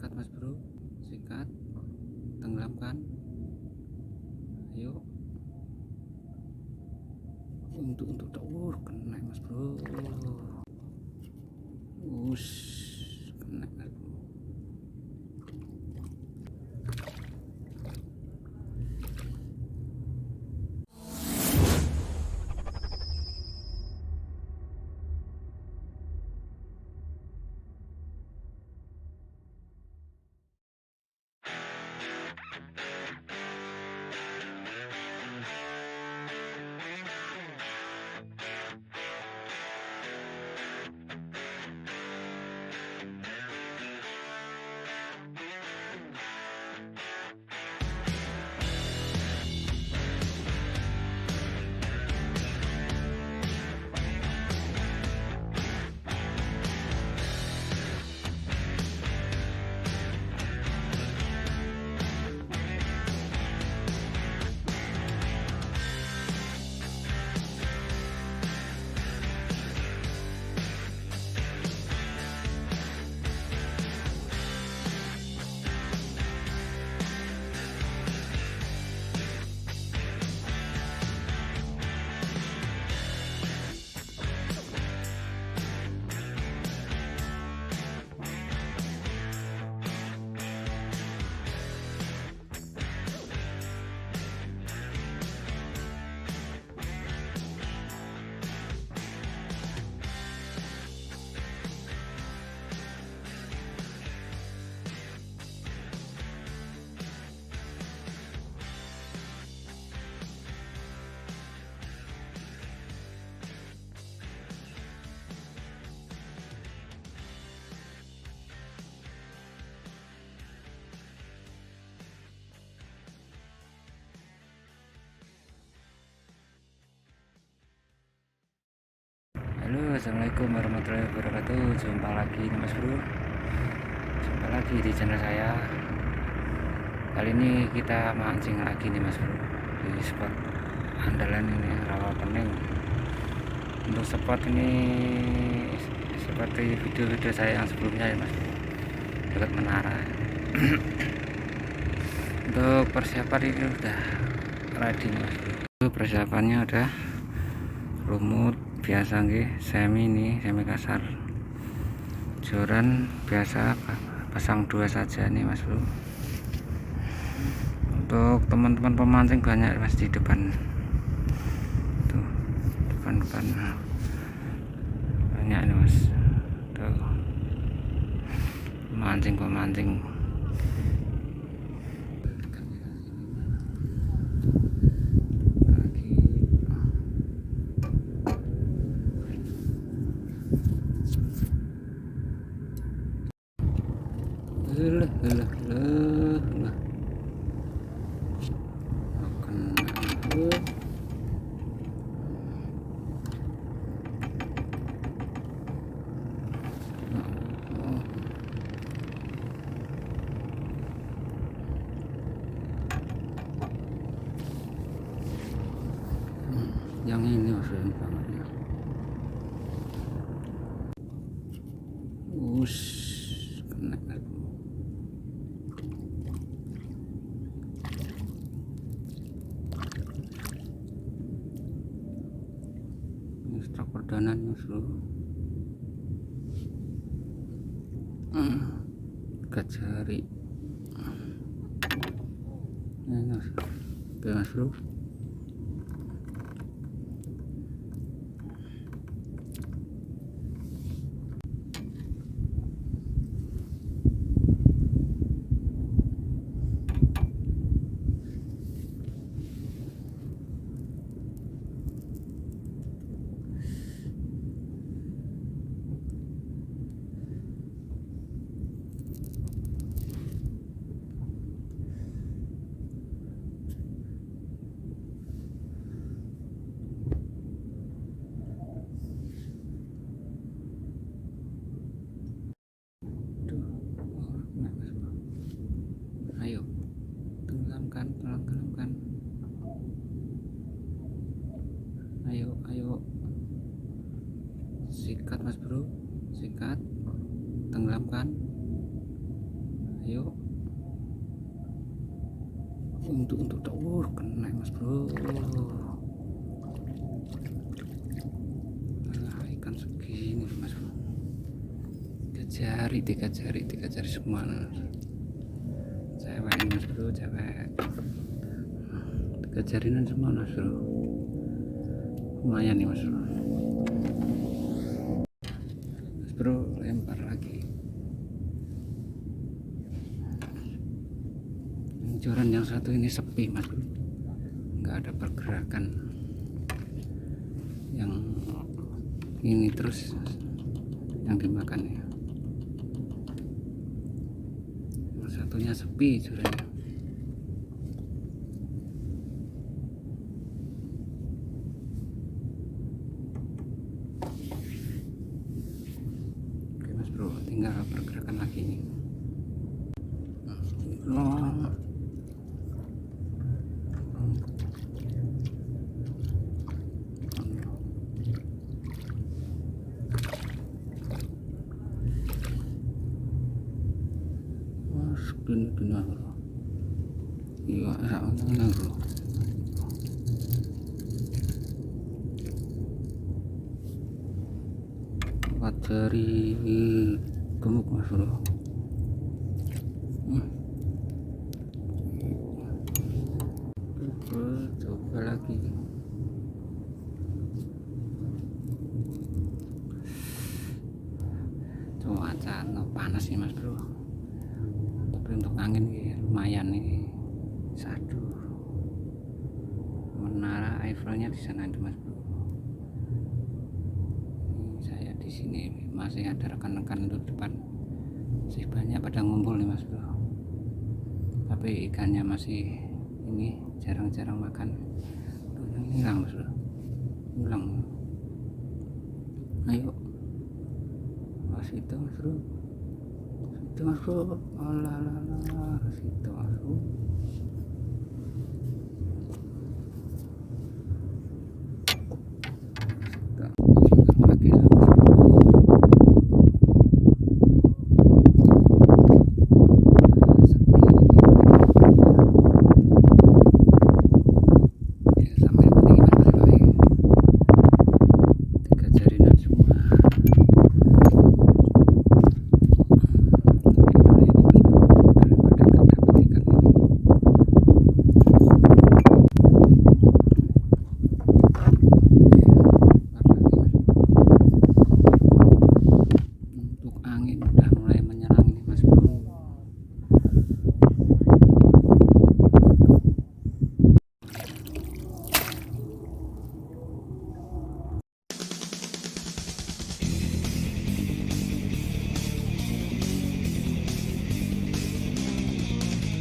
sikat mas bro, sikat, tenggelamkan, ayo. Untuk kena mas bro, kena mas bro. Halo, assalamualaikum warahmatullahi wabarakatuh. Jumpa lagi nih mas bro, jumpa lagi di channel saya. Kali ini kita mancing lagi nih mas bro, di spot andalan ini rawa pening. Untuk spot ini seperti video-video saya yang sebelumnya ya mas bro, dekat menara. Untuk persiapan ini udah ready nih mas bro. Persiapannya udah lumut biasa nggih, semi kasar, joran biasa pasang 2 saja nih mas bro. Untuk teman-teman pemancing banyak mas di depan tuh, depan banyak nih mas tuh, pemancing yang ini keren banget ya. Kena ini stok perdana mas bro. Jari ini mas bro. Ayo tenggelamkan, ayo sikat mas bro, sikat, tenggelamkan, Ayo untuk kena mas bro. Nah, ikan segini mas bro, tiga jari semua. Cewek ini mas bro, cewek 3 jarinan semua mas bro, lumayan nih mas bro. Mas bro lempar lagi. Joran yang satu ini sepi mas bro, nggak ada pergerakan. Yang ini terus yang dimakan ya, yang satunya sepi jorannya. Oke mas bro, tinggal pergerakan lagi nih. Gini bro, iya sama bro. Empat jari gemuk mas bro. Coba lagi. Cuaca panas nih mas bro, tapi untuk angin nih lumayan nih. Satu menara Eiffelnya di sana itu mas bro. Ini saya di sini masih ada rekan-rekan itu depan, masih banyak pada ngumpul nih mas bro, tapi ikannya masih ini jarang-jarang makan. Tuh yang hilang mas bro, hilang. Ayo mas itu mas bro, itu mas bro, alah situ mas bro. Angin udah mulai